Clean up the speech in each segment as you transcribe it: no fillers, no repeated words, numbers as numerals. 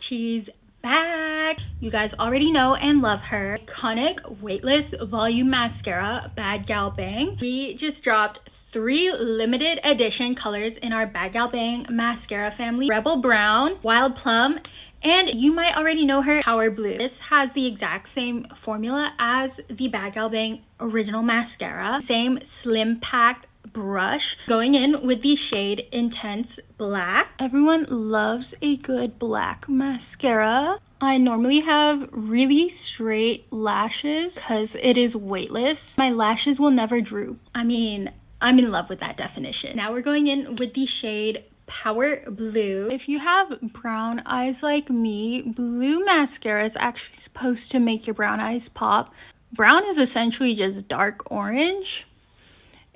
She's back. You guys already know and love her. Iconic weightless volume mascara, Bad Gal Bang. We just dropped 3 limited edition colors in our Bad Gal Bang mascara family: Rebel Brown, Wild Plum, and you might already know her, Power Blue. This has the exact same formula as the Bad Gal Bang original mascara. Same slim packed brush, going in with the shade Intense Black. Everyone loves a good black mascara. I normally have really straight lashes because it is weightless. My lashes will never droop. I mean, I'm in love with that definition. Now we're going in with the shade Power Blue. If you have brown eyes like me, blue mascara is actually supposed to make your brown eyes pop. Brown is essentially just dark orange,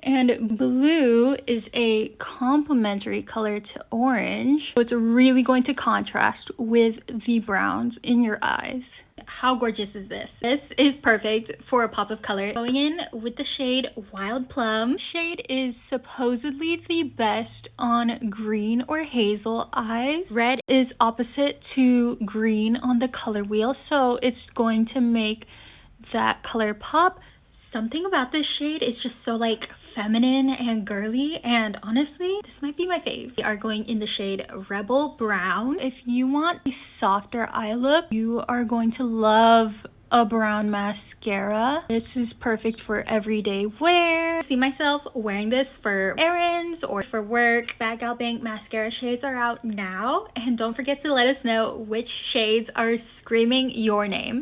and blue is a complementary color to orange. So it's really going to contrast with the browns in your eyes. How gorgeous is this? This is perfect for a pop of color. Going in with the shade Wild Plum. Shade is supposedly the best on green or hazel eyes. Red is opposite to green on the color wheel, so it's going to make that color pop. Something about this shade is just so like feminine and girly, and honestly, this might be my fave. We are going in the shade Rebel Brown. If you want a softer eye look, you are going to love a brown mascara. This is perfect for everyday wear. I see myself wearing this for errands or for work. Bad Gal Bang mascara shades are out now, and don't forget to let us know which shades are screaming your name.